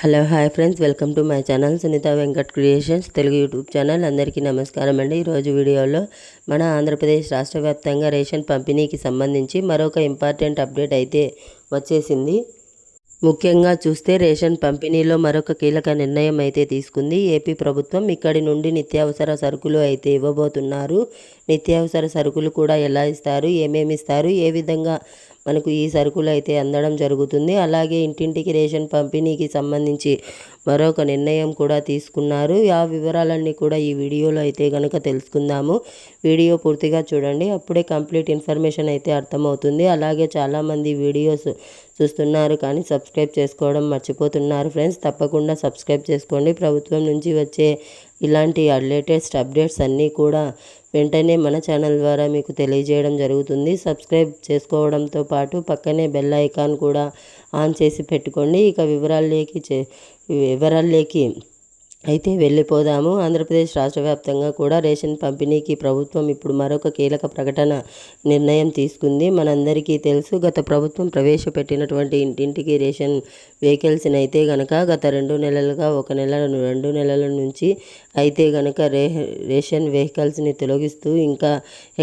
Hello hi friends, welcome to my channel Sunitha Venkat creations Telugu YouTube channel. అందరికీ నమస్కారం అండి. ఈరోజు వీడియోలో మన ఆంధ్రప్రదేశ్ రాష్ట్ర వ్యాప్తంగా రేషన్ పంపిణీకి సంబంధించి మరొక ఇంపార్టెంట్ అప్డేట్ అయితే వచ్చేసింది. ముఖ్యంగా చూస్తే రేషన్ పంపిణీలో మరొక కీలక నిర్ణయం అయితే తీసుకుంది ఏపీ ప్రభుత్వం. ఇక్కడి నుండి నిత్యావసర సరుకులు అయితే ఇవ్వబోతున్నారు. నిత్యావసర సరుకులు కూడా ఎలా ఇస్తారు, ఏమేమి ఇస్తారు, ఏ విధంగా మనకు ఈ సరుకులు అయితే అందడం జరుగుతుంది. అలాగే ఇంటింటికి రేషన్ పంపిణీకి సంబంధించి మరొక నిర్ణయం కూడా తీసుకున్నారు. ఆ వివరాలన్నీ కూడా ఈ వీడియోలో అయితే కనుక తెలుసుకుందాము. వీడియో పూర్తిగా చూడండి, అప్పుడే కంప్లీట్ ఇన్ఫర్మేషన్ అయితే అర్థమవుతుంది. అలాగే చాలామంది వీడియోస్ చూస్తున్నారు కానీ సబ్స్క్రైబ్ చేసుకోవడం మర్చిపోతున్నారు ఫ్రెండ్స్. తప్పకుండా సబ్స్క్రైబ్ చేసుకోండి. ప్రభుత్వం నుంచి వచ్చే ఇలాంటి లేటెస్ట్ అప్డేట్స్ అన్నీ కూడా వెంటనే మన ఛానల్ ద్వారా మీకు తెలియజేయడం జరుగుతుంది. సబ్స్క్రైబ్ చేసుకోవడంతో పాటు పక్కనే బెల్ ఐకాన్ కూడా ఆన్ చేసి పెట్టుకోండి. ఇక వివరాల్లోకి అయితే వెళ్ళిపోదాము. ఆంధ్రప్రదేశ్ రాష్ట్ర వ్యాప్తంగా కూడా రేషన్ పంపిణీకి ప్రభుత్వం ఇప్పుడు మరొక కీలక ప్రకటన నిర్ణయం తీసుకుంది. మనందరికీ తెలుసు, గత ప్రభుత్వం ప్రవేశపెట్టినటువంటి ఇంటింటికి రేషన్ వెహికల్స్ని అయితే గనక గత 2 నెలలుగా 1 నెల 2 నెలల నుంచి అయితే గనక రేషన్ వెహికల్స్ని తొలగిస్తూ ఇంకా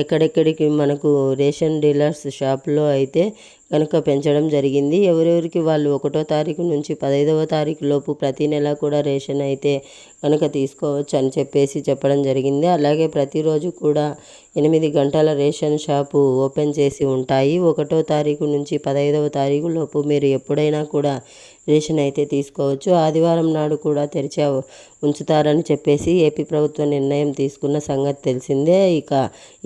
ఎక్కడెక్కడికి మనకు రేషన్ డీలర్స్ షాప్లో అయితే కనుక పెంచడం జరిగింది. ఎవరెవరికి వాళ్ళు 1వ తారీఖు నుంచి 15వ తారీఖు లోపు ప్రతి నెల కూడా రేషన్ అయితే కనుక తీసుకోవచ్చు అని చెప్పడం జరిగింది. అలాగే ప్రతిరోజు కూడా 8 గంటల రేషన్ షాపు ఓపెన్ చేసి ఉంటాయి. 1వ తారీఖు నుంచి 15వ తారీఖు లోపు మీరు ఎప్పుడైనా కూడా రేషన్ అయితే తీసుకోవచ్చు. ఆదివారం నాడు కూడా తెరిచి ఉంచుతారని ఏపీ ప్రభుత్వం నిర్ణయం తీసుకున్న సంగతి తెలిసిందే. ఇక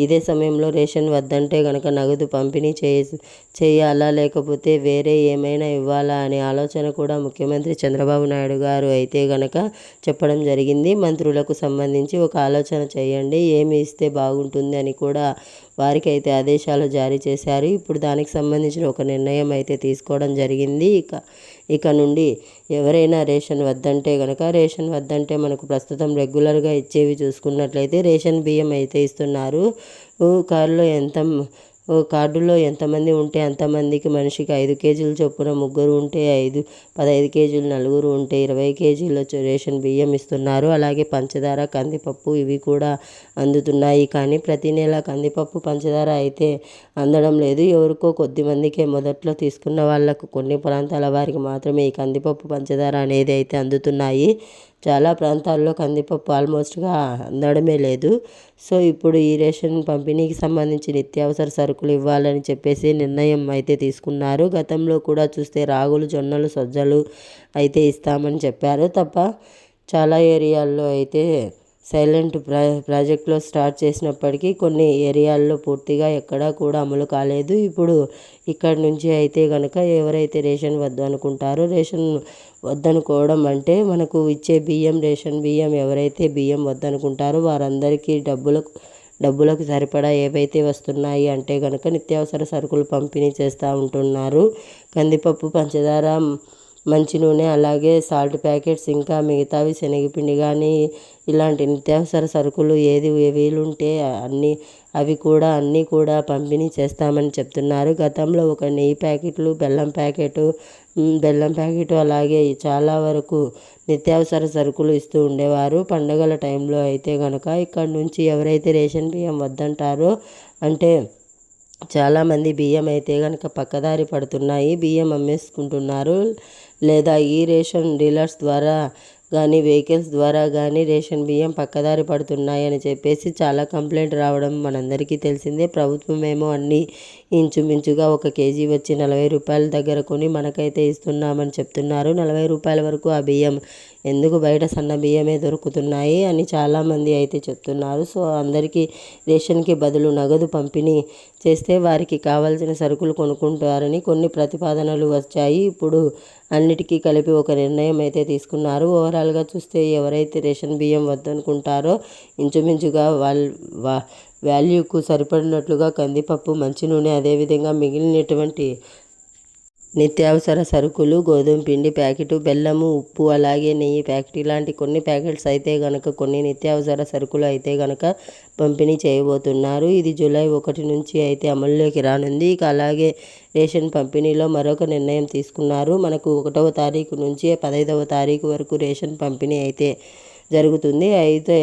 ఇదే సమయంలో రేషన్ వద్దంటే కనుక నగదు పంపిణీ చేయాలా లేకపోతే వేరే ఏమైనా ఇవ్వాలా అనే ఆలోచన కూడా ముఖ్యమంత్రి చంద్రబాబు నాయుడు గారు అయితే గనక చెప్పడం జరిగింది. మంత్రులకు సంబంధించి ఒక ఆలోచన చేయండి, ఏమి ఇస్తే బాగుంటుంది అని కూడా వారికి అయితే ఆదేశాలు జారీ చేశారు. ఇప్పుడు దానికి సంబంధించిన ఒక నిర్ణయం అయితే తీసుకోవడం జరిగింది. ఇక నుండి ఎవరైనా రేషన్ వద్దంటే మనకు ప్రస్తుతం రెగ్యులర్గా ఇచ్చేవి చూసుకున్నట్లయితే రేషన్ బియ్యం అయితే ఇస్తున్నారు. కార్డులో ఎంతమంది ఉంటే అంతమందికి మనిషికి 5 కేజీలు చొప్పున, 3 ఉంటే 15 కేజీలు, 4 ఉంటే 20 కేజీల రేషన్ బియ్యం ఇస్తున్నారు. అలాగే పంచదార, కందిపప్పు ఇవి కూడా అందుతున్నాయి. కానీ ప్రతి నెల కందిపప్పు, పంచదార అయితే అందడం లేదు. ఎవరికో కొద్ది మందికే, మొదట్లో తీసుకున్న వాళ్ళకు కొన్ని ప్రాంతాల వారికి మాత్రమే ఈ కందిపప్పు, పంచదార అనేది అయితే అందుతున్నాయి. చాలా ప్రాంతాల్లో కందిపప్పు ఆల్మోస్ట్గా అందడమే లేదు. సో ఇప్పుడు ఈ రేషన్ పంపిణీకి సంబంధించి నిత్యావసర సరుకులు ఇవ్వాలని నిర్ణయం అయితే తీసుకున్నారు. గతంలో కూడా చూస్తే రాగులు, జొన్నలు, సజ్జలు అయితే ఇస్తామని చెప్పారు తప్ప చాలా ఏరియాల్లో అయితే సైలెంట్ ప్రాజెక్ట్లో స్టార్ట్ చేసినప్పటికీ కొన్ని ఏరియాల్లో పూర్తిగా ఎక్కడా కూడా అమలు కాలేదు. ఇప్పుడు ఇక్కడ నుంచి అయితే కనుక ఎవరైతే రేషన్ వద్దనుకుంటారో, రేషన్ వద్దనుకోవడం అంటే మనకు ఇచ్చే బియ్యం, రేషన్ బియ్యం ఎవరైతే బియ్యం వద్దనుకుంటారో వారందరికీ డబ్బులకు సరిపడా ఏవైతే వస్తున్నాయి అంటే కనుక నిత్యావసర సరుకులు పంపిణీ చేస్తూ ఉంటున్నారు. కందిపప్పు, పంచదార, మంచి నూనె, అలాగే సాల్ట్ ప్యాకెట్స్, ఇంకా మిగతావి శనగపిండి కానీ ఇలాంటి నిత్యావసర సరుకులు ఏది వీలుంటే అన్నీ కూడా పంపిణీ చేస్తామని చెప్తున్నారు. గతంలో ఒక నెయ్యి ప్యాకెట్లు, బెల్లం ప్యాకెట్ అలాగే చాలా వరకు నిత్యావసర సరుకులు ఇస్తూ ఉండేవారు. పండగల టైంలో అయితే కనుక ఇక్కడ నుంచి ఎవరైతే రేషన్ బియ్యం వద్దంటారో అంటే చాలామంది బియ్యం అయితే కనుక పక్కదారి పడుతున్నాయి, బియ్యం అమ్మేసుకుంటున్నారు. లేదా ఈ రేషన్ డీలర్స్ ద్వారా కానీ వెహికల్స్ ద్వారా కానీ రేషన్ బియ్యం పక్కదారి పడుతున్నాయని చాలా కంప్లైంట్ రావడం మనందరికీ తెలిసిందే. ప్రభుత్వం ఏమో అన్నీ ఇంచుమించుగా 1 కేజీ వచ్చి 40 రూపాయల దగ్గర కొని మనకైతే ఇస్తున్నామని చెప్తున్నారు. 40 రూపాయల వరకు ఆ బియ్యం ఎందుకు, బయట సన్న బియ్యమే దొరుకుతున్నాయి అని చాలామంది అయితే చెప్తున్నారు. సో అందరికీ రేషన్కి బదులు నగదు పంపిణీ చేస్తే వారికి కావాల్సిన సరుకులు కొనుక్కుంటారని కొన్ని ప్రతిపాదనలు వచ్చాయి. ఇప్పుడు అన్నిటికీ కలిపి ఒక నిర్ణయం అయితే తీసుకున్నారు. ఓవరాల్గా చూస్తే ఎవరైతే రేషన్ బియ్యం వద్దనుకుంటారో ఇంచుమించుగా వాల్యూకు సరిపడినట్లుగా కందిపప్పు, మంచి నూనె, అదేవిధంగా మిగిలినటువంటి నిత్యావసర సరుకులు, గోధుమ పిండి ప్యాకెటు, బెల్లము, ఉప్పు, అలాగే నెయ్యి ప్యాకెట్ ఇలాంటి కొన్ని ప్యాకెట్స్ అయితే గనక కొన్ని నిత్యావసర సరుకులు అయితే గనక పంపిణీ చేయబోతున్నారు. ఇది జూలై 1 నుంచి అయితే అమల్లోకి రానుంది. ఇక అలాగే రేషన్ పంపిణీలో మరొక నిర్ణయం తీసుకున్నారు. మనకు 1వ తారీఖు నుంచి 15వ తారీఖు వరకు రేషన్ పంపిణీ అయితే జరుగుతుంది. అయితే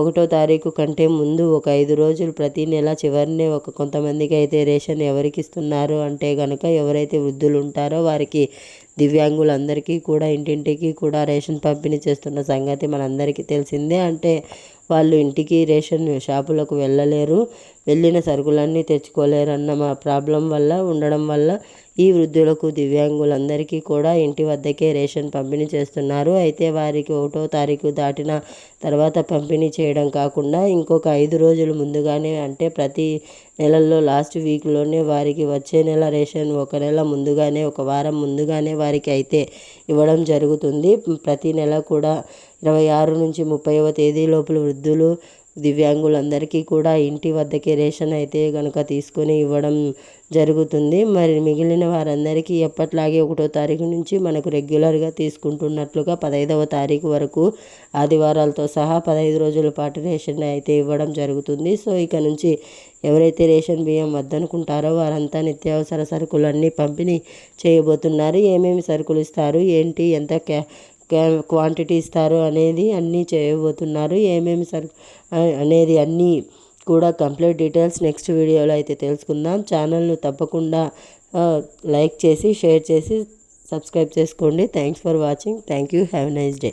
1వ తారీఖు కంటే ముందు ఒక 5 రోజులు ప్రతి నెల చివరినే కొంతమందికి అయితే రేషన్ ఎవరికి ఇస్తున్నారు అంటే కనుక ఎవరైతే వృద్ధులు ఉంటారో వారికి, దివ్యాంగులందరికీ కూడా ఇంటింటికి కూడా రేషన్ పంపిణీ చేస్తున్న సంగతి మనందరికీ తెలిసిందే. అంటే వాళ్ళు ఇంటికి రేషన్ షాపులకు వెళ్ళలేరు, వెళ్ళిన సరుకులన్నీ తెచ్చుకోలేరన్న మా ప్రాబ్లం వల్ల ఉండడం వల్ల ఈ వృద్ధులకు, దివ్యాంగులందరికీ కూడా ఇంటి వద్దకే రేషన్ పంపిణీ చేస్తున్నారు. అయితే వారికి 1వ తారీఖు దాటిన తర్వాత పంపిణీ చేయడం కాకుండా ఇంకొక 5 రోజులు ముందుగానే, అంటే ప్రతి నెలల్లో లాస్ట్ వీక్లోనే వారికి వచ్చే నెల రేషన్ ఒక నెల ముందుగానే, ఒక వారం ముందుగానే వారికి అయితే ఇవ్వడం జరుగుతుంది. ప్రతి నెల కూడా 26 నుంచి 30వ తేదీ లోపల వృద్ధులు, దివ్యాంగులందరికీ కూడా ఇంటి వద్దకే రేషన్ అయితే కనుక తీసుకొని ఇవ్వడం జరుగుతుంది. మరి మిగిలిన వారందరికీ ఎప్పట్లాగే 1వ తారీఖు నుంచి మనకు రెగ్యులర్గా తీసుకుంటున్నట్లుగా 15వ తారీఖు వరకు ఆదివారాలతో సహా 15 రోజుల పాటు రేషన్ అయితే ఇవ్వడం జరుగుతుంది. సో ఇక నుంచి ఎవరైతే రేషన్ బియ్యం వద్దనుకుంటారో వారంతా నిత్యావసర సరుకులన్నీ పంపిణీ చేయబోతున్నారు. ఏమేమి సరుకులు ఇస్తారు, ఏంటి, ఎంత క్వాంటిటీ ఇస్తారు అనేది అన్నీ చేయబోతున్నారు. ఏమేమి అనేది అన్నీ కూడా కంప్లీట్ డీటెయిల్స్ నెక్స్ట్ వీడియోలో అయితే తెలుసుకుందాం. ఛానల్ను తప్పకుండా లైక్ చేసి, షేర్ చేసి, సబ్స్క్రైబ్ చేసుకోండి. Thanks for watching. Thank you. Have a nice day.